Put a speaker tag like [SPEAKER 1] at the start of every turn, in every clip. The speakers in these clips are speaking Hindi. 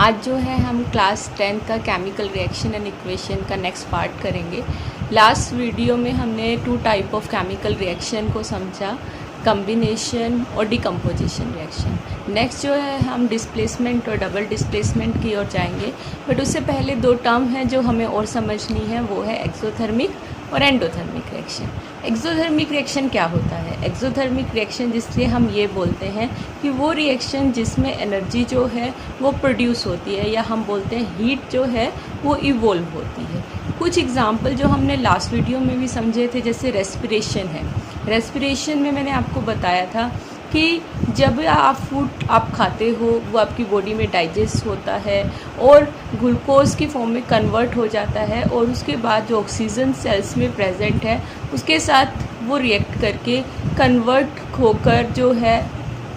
[SPEAKER 1] आज जो है हम क्लास 10 का केमिकल रिएक्शन एंड इक्वेशन का नेक्स्ट पार्ट करेंगे। लास्ट वीडियो में हमने 2 टाइप ऑफ केमिकल रिएक्शन को समझा, कम्बिनेशन और डिकम्पोजिशन रिएक्शन। नेक्स्ट जो है हम डिस्प्लेसमेंट और डबल डिस्प्लेसमेंट की ओर जाएंगे, बट उससे पहले 2 टर्म हैं जो हमें और समझनी है, वो है एक्सोथर्मिक और एंडोथर्मिक रिएक्शन। एक्सोथर्मिक रिएक्शन क्या होता है? एक्सोथर्मिक रिएक्शन जिससे हम ये बोलते हैं कि वो रिएक्शन जिसमें एनर्जी जो है वो प्रोड्यूस होती है, या हम बोलते हैं हीट जो है वो इवोल्व होती है। कुछ एग्जाम्पल जो हमने लास्ट वीडियो में भी समझे थे, जैसे रेस्पिरेशन है। रेस्पिरेशन में मैंने आपको बताया था कि जब आप फूड आप खाते हो वो आपकी बॉडी में डाइजेस्ट होता है और ग्लूकोज की फॉर्म में कन्वर्ट हो जाता है, और उसके बाद जो ऑक्सीजन सेल्स में प्रेजेंट है उसके साथ वो रिएक्ट करके कन्वर्ट होकर जो है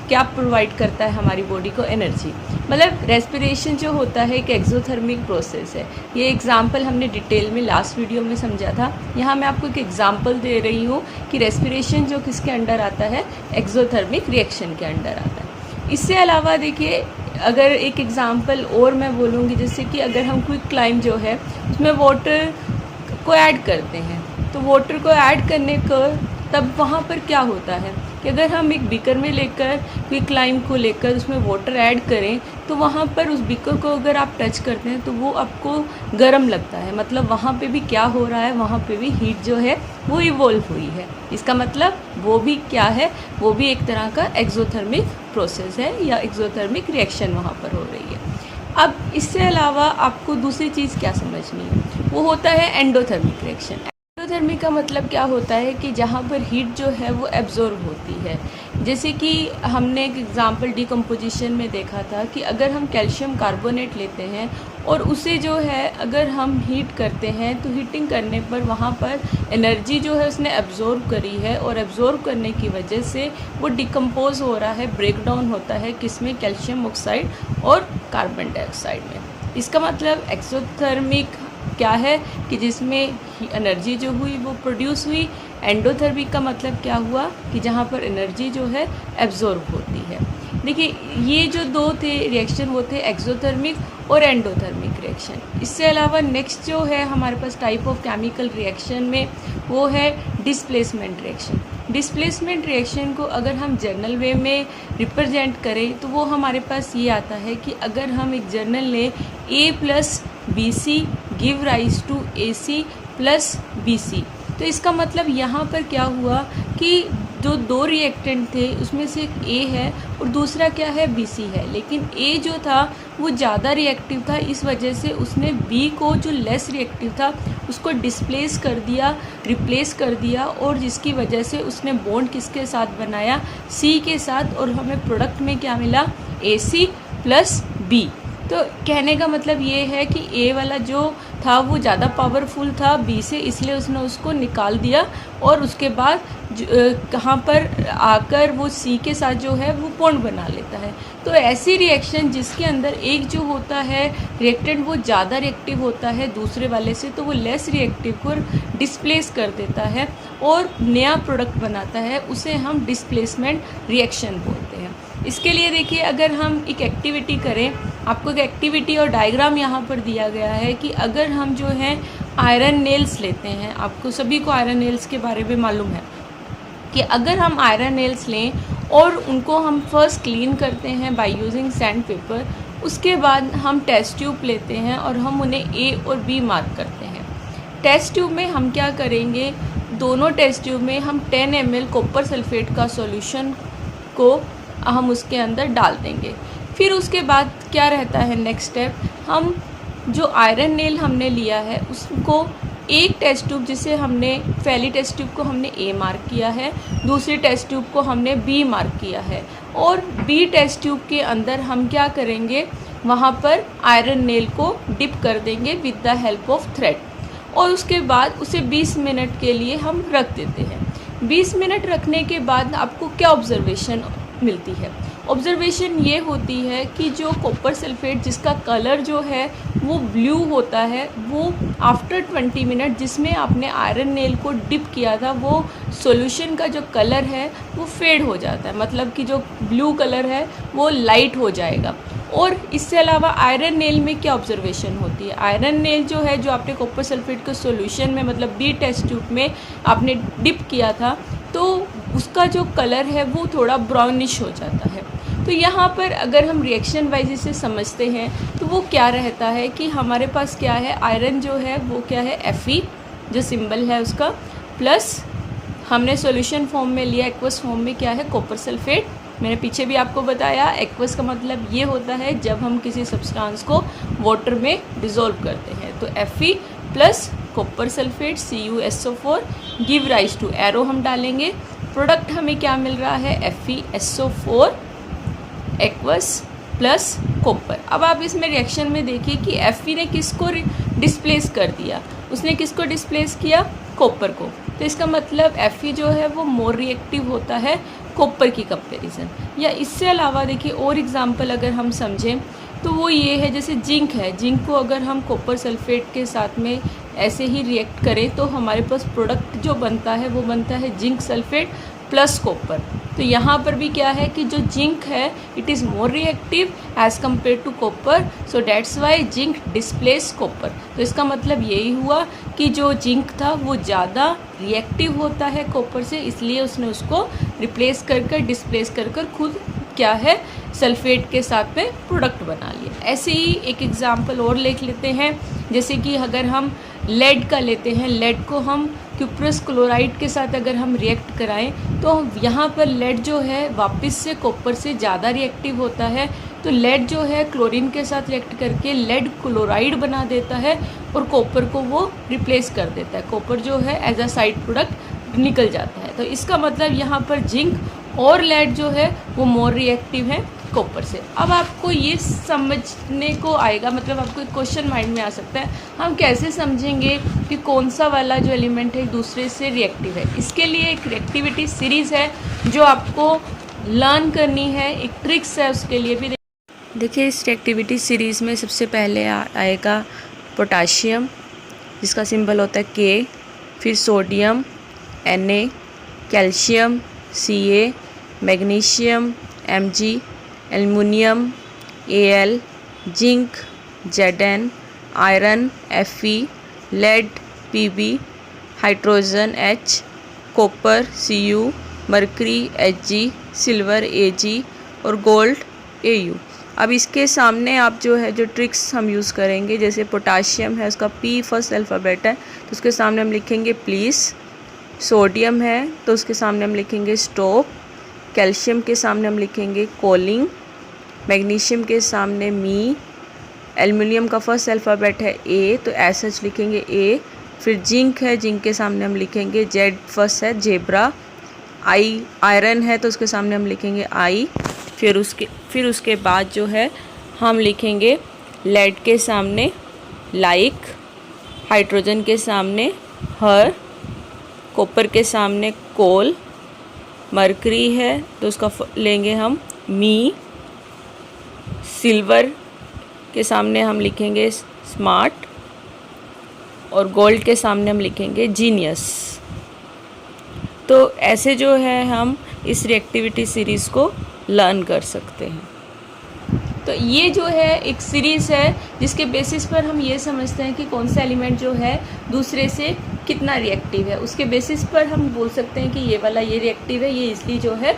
[SPEAKER 1] क्या प्रोवाइड करता है हमारी बॉडी को? एनर्जी। मतलब रेस्पिरेशन जो होता है एक एक्सोथर्मिक प्रोसेस है। ये एग्जांपल हमने डिटेल में लास्ट वीडियो में समझा था। यहाँ मैं आपको एक एग्जांपल दे रही हूँ कि रेस्पिरेशन जो किसके अंडर आता है? एक्सोथर्मिक रिएक्शन के अंडर आता है। इससे अलावा देखिए, अगर एक एग्जांपल और मैं बोलूँगी, जैसे कि अगर हम क्विक क्लाइम जो है उसमें वाटर को ऐड करते हैं, तो वाटर को ऐड करने का तब वहाँ पर क्या होता है कि अगर हम एक बीकर में लेकर क्विक लाइम को लेकर उसमें वाटर ऐड करें, तो वहाँ पर उस बीकर को अगर आप टच करते हैं तो वो आपको गर्म लगता है। मतलब वहाँ पे भी क्या हो रहा है? वहाँ पे भी हीट जो है वो इवोल्व हुई है। इसका मतलब वो भी क्या है? वो भी एक तरह का एक्सोथर्मिक प्रोसेस है, या एक्सोथर्मिक रिएक्शन वहाँ पर हो रही है। अब इससे अलावा आपको दूसरी चीज़ क्या समझनी है? वो होता है एंडोथर्मिक रिएक्शन। एंडोथर्मिक का मतलब क्या होता है कि जहाँ पर हीट जो है वो एब्जॉर्ब होती है। जैसे कि हमने एक एग्जांपल डिकम्पोजिशन में देखा था कि अगर हम कैल्शियम कार्बोनेट लेते हैं और उसे जो है अगर हम हीट करते हैं, तो हीटिंग करने पर वहाँ पर एनर्जी जो है उसने एब्जॉर्ब करी है, और एब्जॉर्ब करने की वजह से वो डिकम्पोज हो रहा है, ब्रेक डाउन होता है किसमें? कैल्शियम ऑक्साइड और कार्बन डाइऑक्साइड में। इसका मतलब एक्सोथर्मिक क्या है कि जिसमें एनर्जी जो हुई वो प्रोड्यूस हुई। एंडोथर्मिक का मतलब क्या हुआ कि जहाँ पर एनर्जी जो है एब्जॉर्ब होती है। देखिए, ये जो 2 थे रिएक्शन वो थे एक्सोथर्मिक और एंडोथर्मिक रिएक्शन। इससे अलावा नेक्स्ट जो है हमारे पास टाइप ऑफ केमिकल रिएक्शन में वो है डिस्प्लेसमेंट रिएक्शन। डिस्प्लेसमेंट रिएक्शन को अगर हम जर्नल वे में रिप्रेजेंट करें तो वो हमारे पास ये आता है कि अगर हम एक जर्नल लें, A + BC give rise to AC + BC, तो इसका मतलब यहाँ पर क्या हुआ कि जो 2 रिएक्टेंट थे उसमें से एक A है और दूसरा क्या है? BC है। लेकिन A जो था वो ज़्यादा रिएक्टिव था, इस वजह से उसने B को जो लेस रिएक्टिव था उसको डिस्प्लेस कर दिया, रिप्लेस कर दिया, और जिसकी वजह से उसने बॉन्ड किसके साथ बनाया? C के साथ, और हमें प्रोडक्ट में क्या मिला? AC + B। तो कहने का मतलब ये है कि A वाला जो था वो ज़्यादा पावरफुल था B से, इसलिए उसने उसको निकाल दिया, और उसके बाद कहाँ पर आकर वो C के साथ जो है वो बॉन्ड बना लेता है। तो ऐसी रिएक्शन जिसके अंदर एक जो होता है रिएक्टेंट वो ज़्यादा रिएक्टिव होता है दूसरे वाले से, तो वो लेस रिएक्टिव को डिस्प्लेस कर देता है और नया प्रोडक्ट बनाता है, उसे हम डिस्प्लेसमेंट रिएक्शन बोलते हैं। इसके लिए देखिए, अगर हम एक एक्टिविटी करें, आपको एक एक्टिविटी और डायग्राम यहाँ पर दिया गया है कि अगर हम जो है आयरन नेल्स लेते हैं, आपको सभी को आयरन नेल्स के बारे में मालूम है कि अगर हम आयरन नेल्स लें और उनको हम फर्स्ट क्लीन करते हैं बाय यूजिंग सैंड पेपर, उसके बाद हम टेस्ट ट्यूब लेते हैं और हम उन्हें A और B मार्क करते हैं। टेस्ट ट्यूब में हम क्या करेंगे? दोनों टेस्ट ट्यूब में हम 10 ml कॉपर सल्फेट का सॉल्यूशन को हम उसके अंदर डाल देंगे। फिर उसके बाद क्या रहता है नेक्स्ट स्टेप? हम जो आयरन नेल हमने लिया है उसको एक टेस्ट ट्यूब, जिसे हमने पहली टेस्ट ट्यूब को हमने A मार्क किया है, दूसरी टेस्ट ट्यूब को हमने B मार्क किया है, और B टेस्ट ट्यूब के अंदर हम क्या करेंगे? वहाँ पर आयरन नेल को डिप कर देंगे with the help of thread, और उसके बाद उसे 20 मिनट के लिए हम रख देते हैं। 20 मिनट रखने के बाद आपको क्या ऑब्जर्वेशन मिलती है? ऑब्जर्वेशन ये होती है कि जो कॉपर सल्फेट जिसका कलर जो है वो ब्लू होता है, वो आफ्टर 20 मिनट जिसमें आपने आयरन नेल को डिप किया था, वो सॉल्यूशन का जो कलर है वो फेड हो जाता है। मतलब कि जो ब्लू कलर है वो लाइट हो जाएगा, और इससे अलावा आयरन नेल में क्या ऑब्जर्वेशन होती है, आयरन नेल जो है, जो आपने कॉपर सल्फेट के सॉल्यूशन में मतलब बी टेस्ट ट्यूब में आपने डिप किया था, तो उसका जो कलर है वो थोड़ा ब्राउनिश हो जाता है। तो यहाँ पर अगर हम रिएक्शन वाइज इसे समझते हैं तो वो क्या रहता है कि हमारे पास क्या है, आयरन जो है वो क्या है, Fe जो सिंबल है उसका, प्लस हमने सॉल्यूशन फॉर्म में लिया, एक्वस फॉर्म में क्या है, कॉपर सल्फेट। मैंने पीछे भी आपको बताया एक्वस का मतलब ये होता है जब हम किसी सब्सटेंस को वाटर में डिज़ोल्व करते हैं। तो Fe plus copper sulphate CuSO4 give rise to, arrow हम डालेंगे, प्रोडक्ट हमें क्या मिल रहा है, FeSO4 एक्वस प्लस कॉपर। अब आप इसमें रिएक्शन में देखिए कि Fe ने किसको डिस्प्लेस कर दिया, उसने किसको डिस्प्लेस किया, कॉपर को। तो इसका मतलब Fe जो है वो मोर रिएक्टिव होता है कॉपर की कंपैरिजन। या इससे अलावा देखिए और एग्जांपल अगर हम समझें तो वो ये है, जैसे जिंक है, जिंक को अगर हम कॉपर सल्फेट के साथ में ऐसे ही रिएक्ट करें तो हमारे पास प्रोडक्ट जो बनता है वो बनता है जिंक सल्फेट प्लस कॉपर। तो यहाँ पर भी क्या है कि जो जिंक है it is more reactive as compare to copper, so that's why zinc displace copper. तो इसका मतलब यही हुआ कि जो जिंक था वो ज़्यादा रिएक्टिव होता है कॉपर से, इसलिए उसने उसको रिप्लेस कर डिस्प्लेस कर खुद क्या है, सल्फेट के साथ में प्रोडक्ट बना लिया। ऐसे ही एक एग्जांपल और लिख लेते हैं, जैसे कि अगर हम लेड का लेते हैं, लेड को हम क्यूप्रस क्लोराइड के साथ अगर हम रिएक्ट कराएं तो यहाँ पर लेड जो है वापस से कॉपर से ज़्यादा रिएक्टिव होता है। तो लेड जो है क्लोरीन के साथ रिएक्ट करके लेड क्लोराइड बना देता है और कॉपर को वो रिप्लेस कर देता है, कॉपर जो है एज अ साइड प्रोडक्ट निकल जाता है। तो इसका मतलब यहाँ पर जिंक और लेड जो है वो मोर रिएक्टिव है कॉपर से। अब आपको ये समझने को आएगा, मतलब आपको एक क्वेश्चन माइंड में आ सकता है, हम कैसे समझेंगे कि कौन सा वाला जो एलिमेंट है दूसरे से रिएक्टिव है। इसके लिए एक रिएक्टिविटी सीरीज़ है जो आपको लर्न करनी है, एक ट्रिक्स है उसके लिए भी। देखिए इस रिएक्टिविटी सीरीज़ में सबसे पहले आएगा पोटाशियम जिसका सिंबल होता है K, फिर sodium Na, calcium Ca, magnesium Mg, aluminium Al, zinc Zn, iron Fe, lead Pb, hydrogen H, copper Cu, mercury Hg, silver Ag और गोल्ड Au। अब इसके सामने आप जो है जो ट्रिक्स हम यूज़ करेंगे, जैसे पोटाशियम है उसका P फर्स्ट अल्फ़ाबेट है तो उसके सामने हम लिखेंगे प्लीज़, सोडियम है तो उसके सामने हम लिखेंगे स्टॉप, कैल्शियम के सामने हम लिखेंगे कॉलिंग, मैग्नीशियम के सामने मी, एल्युमिनियम का फर्स्ट अल्फ़ाबेट है A तो ऐसा लिखेंगे A, फिर जिंक है, जिंक के सामने हम लिखेंगे Z फर्स्ट है जेब्रा, आयरन है तो उसके सामने हम लिखेंगे I, फिर उसके बाद जो है हम लिखेंगे लेड के सामने लाइक, हाइड्रोजन के सामने हर, कॉपर के सामने कोल, मरकरी है तो उसका लेंगे हम मी, सिल्वर के सामने हम लिखेंगे स्मार्ट और गोल्ड के सामने हम लिखेंगे जीनियस। तो ऐसे जो है हम इस रिएक्टिविटी सीरीज़ को लर्न कर सकते हैं। तो ये जो है एक सीरीज़ है जिसके बेसिस पर हम ये समझते हैं कि कौन सा एलिमेंट जो है दूसरे से कितना रिएक्टिव है, उसके बेसिस पर हम बोल सकते हैं कि ये वाला ये रिएक्टिव है, ये इसलिए जो है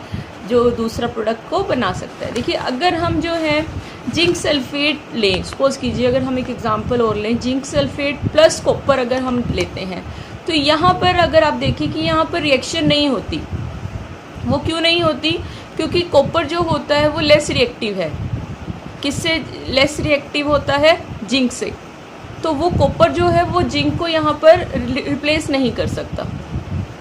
[SPEAKER 1] जो दूसरा प्रोडक्ट को बना सकता है। देखिए अगर हम जो है जिंक सल्फेट लें, सपोज कीजिए अगर हम एक एग्जांपल और लें, जिंक सल्फेट प्लस कॉपर अगर हम लेते हैं तो यहाँ पर अगर आप देखिए कि यहाँ पर रिएक्शन नहीं होती। वो क्यों नहीं होती? क्योंकि कॉपर जो होता है वो लेस रिएक्टिव है। किससे लेस रिएक्टिव होता है? जिंक से। तो वो कॉपर जो है वो जिंक को यहाँ पर रिप्लेस नहीं कर सकता।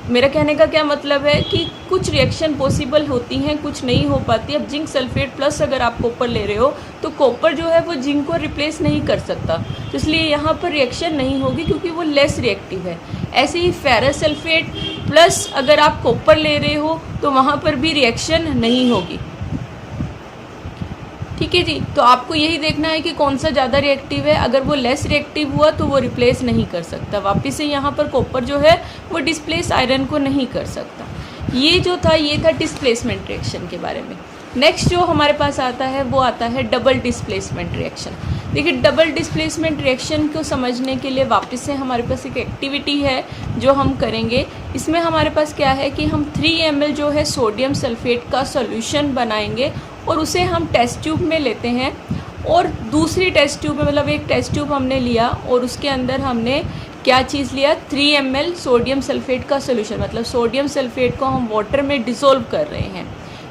[SPEAKER 1] मेरा कहने का क्या मतलब है कि कुछ रिएक्शन पॉसिबल होती हैं, कुछ नहीं हो पाती। अब जिंक सल्फेट प्लस अगर आप कॉपर ले रहे हो तो कॉपर जो है वो जिंक को रिप्लेस नहीं कर सकता, तो इसलिए यहाँ पर रिएक्शन नहीं होगी क्योंकि वो लेस रिएक्टिव है। ऐसे ही फेरस सल्फेट प्लस अगर आप कॉपर ले रहे हो तो वहाँ पर भी रिएक्शन नहीं होगी। ठीक है जी। तो आपको यही देखना है कि कौन सा ज़्यादा रिएक्टिव है। अगर वो लेस रिएक्टिव हुआ तो वो रिप्लेस नहीं कर सकता। वापस से यहाँ पर कॉपर जो है वो डिस्प्लेस आयरन को नहीं कर सकता। ये जो था ये था डिस्प्लेसमेंट रिएक्शन के बारे में। नेक्स्ट जो हमारे पास आता है वो आता है डबल डिस्प्लेसमेंट रिएक्शन। देखिए डबल डिस्प्लेसमेंट रिएक्शन को समझने के लिए वापस से हमारे पास एक एक्टिविटी है जो हम करेंगे। इसमें हमारे पास क्या है कि हम 3 ml जो है सोडियम सल्फेट का सॉल्यूशन बनाएंगे और उसे हम टेस्ट ट्यूब में लेते हैं, और दूसरी टेस्ट ट्यूब में, मतलब एक टेस्ट ट्यूब हमने लिया और उसके अंदर हमने क्या चीज़ लिया, 3 ml सोडियम सल्फेट का सोल्यूशन, मतलब सोडियम सल्फेट को हम वाटर में डिसॉल्व कर रहे हैं।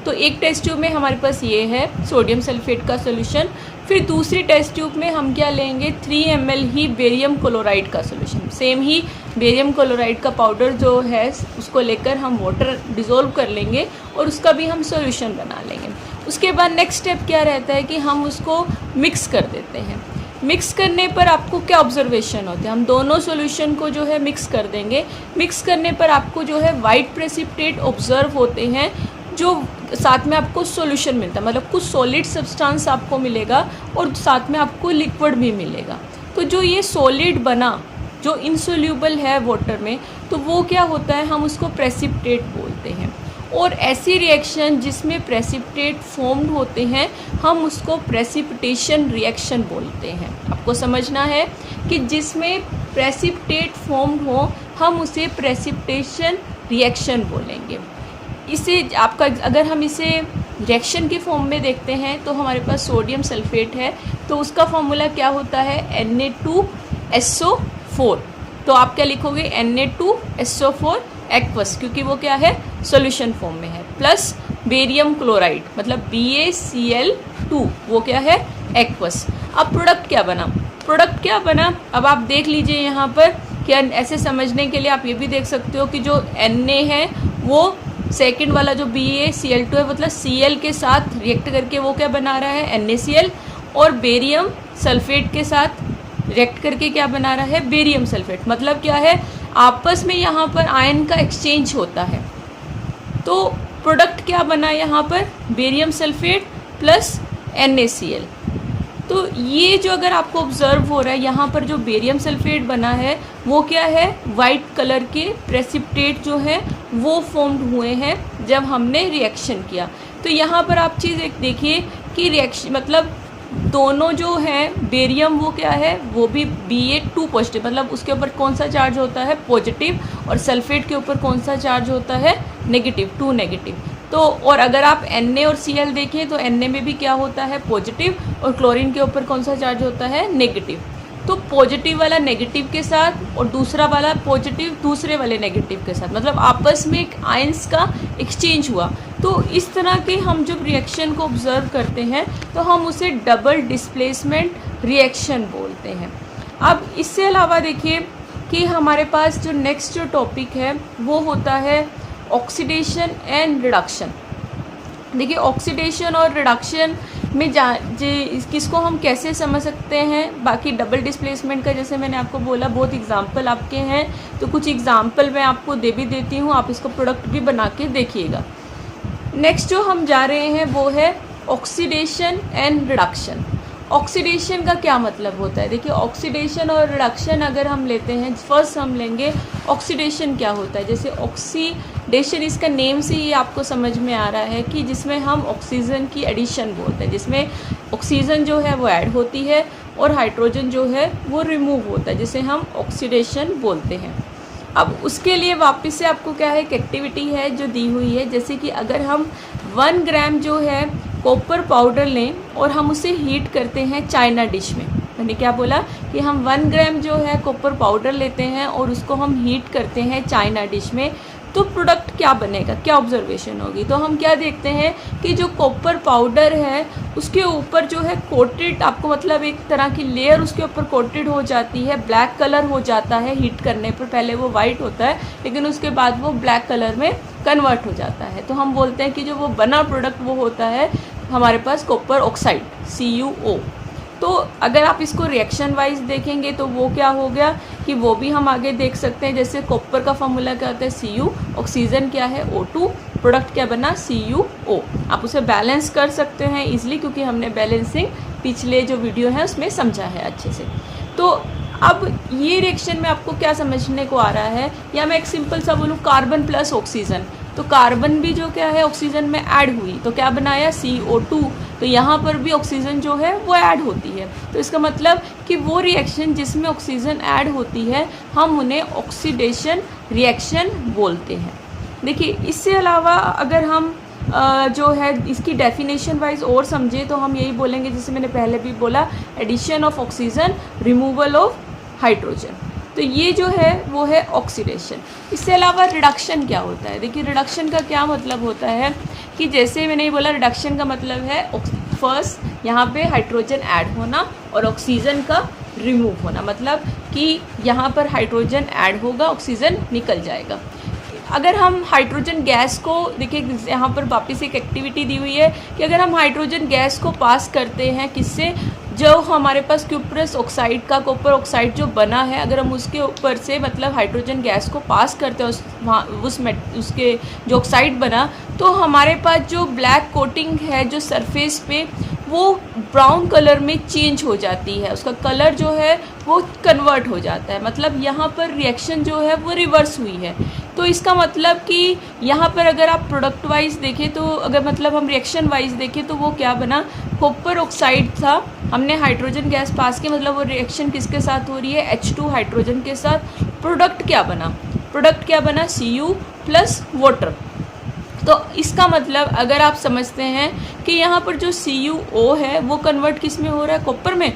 [SPEAKER 1] तो एक टेस्ट ट्यूब में हमारे पास ये है सोडियम सल्फेट का सोल्यूशन। फिर दूसरी टेस्ट ट्यूब में हम क्या लेंगे, 3 ml ही बेरियम क्लोराइड का सोल्यूशन। सेम ही बेरियम क्लोराइड का पाउडर जो है उसको लेकर हम वाटर डिसॉल्व कर लेंगे और उसका भी हम सोल्यूशन बना लेंगे। उसके बाद नेक्स्ट स्टेप क्या रहता है कि हम उसको मिक्स कर देते हैं। मिक्स करने पर आपको क्या ऑब्जर्वेशन होते हैं, हम दोनों सॉल्यूशन को जो है मिक्स कर देंगे। मिक्स करने पर आपको जो है वाइट प्रेसिपिटेट ऑब्जर्व होते हैं, जो साथ में आपको सॉल्यूशन मिलता है, मतलब कुछ सॉलिड सब्सटेंस आपको मिलेगा और साथ में आपको लिक्विड भी मिलेगा। तो जो ये सॉलिड बना, जो इनसोल्यूबल है वाटर में, तो वो क्या होता है, हम उसको प्रेसिपिटेट बोलते हैं। और ऐसी रिएक्शन जिसमें प्रेसिपिटेट फॉर्म्ड होते हैं हम उसको प्रेसिपिटेशन रिएक्शन बोलते हैं। आपको समझना है कि जिसमें प्रेसिपिटेट फॉर्म्ड हो हम उसे प्रेसिपिटेशन रिएक्शन बोलेंगे। इसे आपका अगर हम इसे रिएक्शन के फॉर्म में देखते हैं तो हमारे पास सोडियम सल्फेट है, तो उसका फॉर्मूला क्या होता है, Na2SO4। तो आप क्या लिखोगे, Na2SO4 एक्वस, क्योंकि वो क्या है, सॉल्यूशन फॉर्म में है, प्लस बेरियम क्लोराइड मतलब BaCl2, वो क्या है, एक्वस। अब प्रोडक्ट क्या बना, अब आप देख लीजिए यहाँ पर, क्या ऐसे समझने के लिए आप ये भी देख सकते हो कि जो Na है वो सेकंड वाला जो BaCl2 है, मतलब Cl के साथ रिएक्ट करके वो क्या बना रहा है, NaCl, और बेरियम सल्फेट के साथ रिएक्ट करके क्या बना रहा है, बेरियम सल्फेट। मतलब क्या है, आपस में यहाँ पर आयन का एक्सचेंज होता है। तो प्रोडक्ट क्या बना यहाँ पर, बेरियम सल्फेट प्लस NaCl। तो ये जो अगर आपको ऑब्जर्व हो रहा है यहाँ पर जो बेरियम सल्फेट बना है वो क्या है, वाइट कलर के प्रेसिपिटेट जो है वो फॉर्म्ड हुए हैं जब हमने रिएक्शन किया। तो यहाँ पर आप चीज़ एक देखिए कि रिएक्शन मतलब दोनों जो हैं बेरियम वो क्या है, वो भी Ba2 पॉजिटिव, मतलब उसके ऊपर कौन सा चार्ज होता है, पॉजिटिव, और सल्फेट के ऊपर कौन सा चार्ज होता है, नेगेटिव, 2 नेगेटिव। तो और अगर आप Na और Cl देखें तो Na में भी क्या होता है, पॉजिटिव, और क्लोरीन के ऊपर कौन सा चार्ज होता है, नेगेटिव। तो पॉजिटिव वाला नेगेटिव के साथ और दूसरा वाला पॉजिटिव दूसरे वाले नेगेटिव के साथ, मतलब आपस में एक आयंस का एक्सचेंज हुआ। तो इस तरह के हम जब रिएक्शन को ऑब्जर्व करते हैं तो हम उसे डबल डिस्प्लेसमेंट रिएक्शन बोलते हैं। अब इससे अलावा देखिए कि हमारे पास जो नेक्स्ट जो टॉपिक है वो होता है ऑक्सीडेशन एंड रिडक्शन। देखिए ऑक्सीडेशन और रिडक्शन में किसको हम कैसे समझ सकते हैं, बाकी डबल डिस्प्लेसमेंट का जैसे मैंने आपको बोला बहुत एग्जाम्पल आपके हैं, तो कुछ एग्जाम्पल मैं आपको दे भी देती हूँ, आप इसको प्रोडक्ट भी बना के देखिएगा। नेक्स्ट जो हम जा रहे हैं वो है ऑक्सीडेशन एंड रिडक्शन। ऑक्सीडेशन का क्या मतलब होता है, देखिए ऑक्सीडेशन और रिडक्शन अगर हम लेते हैं, फर्स्ट हम लेंगे ऑक्सीडेशन क्या होता है। जैसे ऑक्सीडेशन, इसका नेम से ही आपको समझ में आ रहा है कि जिसमें हम ऑक्सीजन की एडिशन बोलते हैं, जिसमें ऑक्सीजन जो है वो ऐड होती है और हाइड्रोजन जो है वो रिमूव होता है, जिसे हम ऑक्सीडेशन बोलते हैं। अब उसके लिए वापस से आपको क्या है, एक एक्टिविटी है जो दी हुई है, जैसे कि अगर हम 1 ग्राम जो है कॉपर पाउडर लें और हम उसे हीट करते हैं चाइना डिश में। मैंने क्या बोला कि हम 1 ग्राम जो है कॉपर पाउडर लेते हैं और उसको हम हीट करते हैं चाइना डिश में, तो प्रोडक्ट क्या बनेगा, क्या ऑब्जर्वेशन होगी। तो हम क्या देखते हैं कि जो कॉपर पाउडर है उसके ऊपर जो है कोटेड, आपको मतलब एक तरह की लेयर उसके ऊपर कोटेड हो जाती है, ब्लैक कलर हो जाता है हीट करने पर। पहले वो वाइट होता है लेकिन उसके बाद वो ब्लैक कलर में कन्वर्ट हो जाता है। तो हम बोलते हैं कि जो वो बना प्रोडक्ट वो होता है हमारे पास कॉपर ऑक्साइड, CuO। तो अगर आप इसको रिएक्शन वाइज देखेंगे तो वो क्या हो गया कि वो भी हम आगे देख सकते हैं। जैसे कॉपर का फॉर्मूला क्या होता है, Cu, ऑक्सीजन क्या है, O2, प्रोडक्ट क्या बना, CuO। आप उसे बैलेंस कर सकते हैं इजीली, क्योंकि हमने बैलेंसिंग पिछले जो वीडियो है उसमें समझा है अच्छे से। तो अब ये रिएक्शन में आपको क्या समझने को आ रहा है, या मैं एक सिंपल सा बोलूँ, कार्बन प्लस ऑक्सीजन। तो कार्बन भी जो क्या है ऑक्सीजन में ऐड हुई तो क्या बनाया CO2, तो यहाँ पर भी ऑक्सीजन जो है वो ऐड होती है। तो इसका मतलब कि वो रिएक्शन जिसमें ऑक्सीजन ऐड होती है हम उन्हें ऑक्सीडेशन रिएक्शन बोलते हैं। देखिए इससे अलावा अगर हम जो है इसकी डेफिनेशन वाइज और समझे तो हम यही बोलेंगे, जैसे मैंने पहले भी बोला, addition of oxygen, removal of hydrogen. तो ये जो है वो है ऑक्सीडेशन। इससे अलावा रिडक्शन क्या होता है? देखिए रिडक्शन का क्या मतलब होता है कि जैसे मैंने बोला रिडक्शन का मतलब है फर्स्ट यहाँ पे हाइड्रोजन ऐड होना और ऑक्सीजन का रिमूव होना, मतलब कि यहाँ पर हाइड्रोजन ऐड होगा, ऑक्सीजन निकल जाएगा। अगर हम हाइड्रोजन गैस को देखिए, यहाँ पर वापस एक एक्टिविटी दी हुई है कि अगर हम हाइड्रोजन गैस को पास करते हैं किससे, जो हमारे पास क्यूप्रस ऑक्साइड का कॉपर ऑक्साइड जो बना है, अगर हम उसके ऊपर से मतलब हाइड्रोजन गैस को पास करते हैं उसके जो ऑक्साइड बना, तो हमारे पास जो ब्लैक कोटिंग है जो सरफेस पे वो ब्राउन कलर में चेंज हो जाती है, उसका कलर जो है वो कन्वर्ट हो जाता है। मतलब यहाँ पर रिएक्शन जो है वो रिवर्स हुई है। तो इसका मतलब कि यहाँ पर अगर आप प्रोडक्ट वाइज देखें तो अगर मतलब हम रिएक्शन वाइज देखें तो वो क्या बना, कॉपर ऑक्साइड था, हमने हाइड्रोजन गैस पास की, मतलब वो रिएक्शन किसके साथ हो रही है, H2 हाइड्रोजन के साथ। प्रोडक्ट क्या बना, Cu प्लस वाटर। तो इसका मतलब अगर आप समझते हैं कि यहाँ पर जो CuO है वो कन्वर्ट किस में हो रहा है, कॉपर में,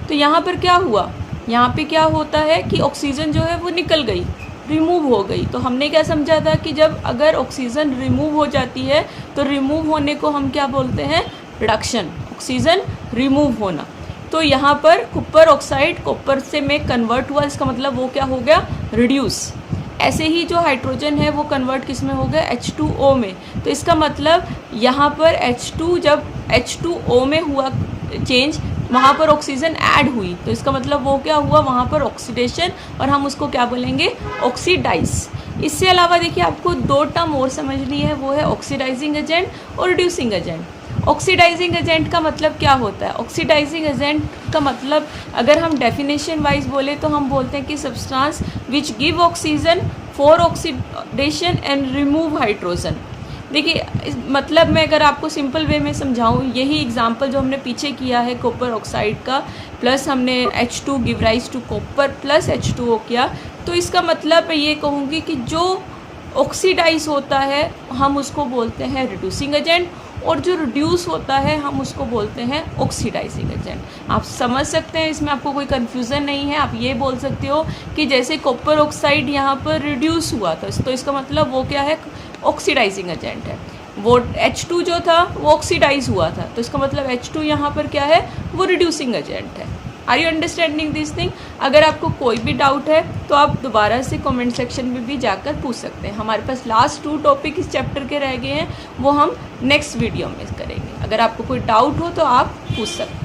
[SPEAKER 1] तो यहाँ पर क्या हुआ, यहाँ पे क्या होता है कि ऑक्सीजन जो है वो निकल गई, रिमूव हो गई। तो हमने क्या समझा था कि जब अगर ऑक्सीजन रिमूव हो जाती है तो रिमूव होने को हम क्या बोलते हैं, रिडक्शन, ऑक्सीजन रिमूव होना। तो यहाँ पर कॉपर ऑक्साइड कॉपर से में कन्वर्ट हुआ, इसका मतलब वो क्या हो गया, रिड्यूस। ऐसे ही जो हाइड्रोजन है वो कन्वर्ट किस में हो गया, H2O में। तो इसका मतलब यहाँ पर H2 जब H2O में हुआ चेंज, वहाँ पर ऑक्सीजन ऐड हुई, तो इसका मतलब वो क्या हुआ, वहाँ पर ऑक्सीडेशन, और हम उसको क्या बोलेंगे, ऑक्सीडाइज। इससे अलावा देखिए आपको दो टर्म और समझनी है, वो है ऑक्सीडाइजिंग एजेंट और रिड्यूसिंग एजेंट। ऑक्सीडाइजिंग एजेंट का मतलब क्या होता है, ऑक्सीडाइजिंग एजेंट का मतलब अगर हम डेफिनेशन वाइज बोले तो हम बोलते हैं कि substance which give oxygen for oxidation and remove hydrogen. देखिए मतलब मैं अगर आपको सिंपल वे में समझाऊँ, यही एग्जांपल जो हमने पीछे किया है कॉपर ऑक्साइड का, प्लस हमने H2 give rise to copper plus H2O किया, तो इसका मतलब मैं ये कहूँगी कि जो ऑक्सीडाइज होता है हम उसको बोलते हैं रिड्यूसिंग एजेंट, और जो रिड्यूस होता है हम उसको बोलते हैं ऑक्सीडाइजिंग एजेंट। आप समझ सकते हैं, इसमें आपको कोई कन्फ्यूज़न नहीं है। आप ये बोल सकते हो कि जैसे कॉपर ऑक्साइड यहाँ पर रिड्यूस हुआ था तो इसका मतलब वो क्या है, ऑक्सीडाइजिंग एजेंट है। वो H2 जो था वो ऑक्सीडाइज हुआ था, तो इसका मतलब H2 यहाँ पर क्या है, वो रिड्यूसिंग एजेंट है। Are you understanding this thing? अगर आपको कोई भी डाउट है तो आप दोबारा से कमेंट सेक्शन में भी जाकर पूछ सकते हैं। हमारे पास लास्ट 2 टॉपिक इस चैप्टर के रह गए हैं, वो हम नेक्स्ट वीडियो में करेंगे। अगर आपको कोई डाउट हो तो आप पूछ सकते हैं।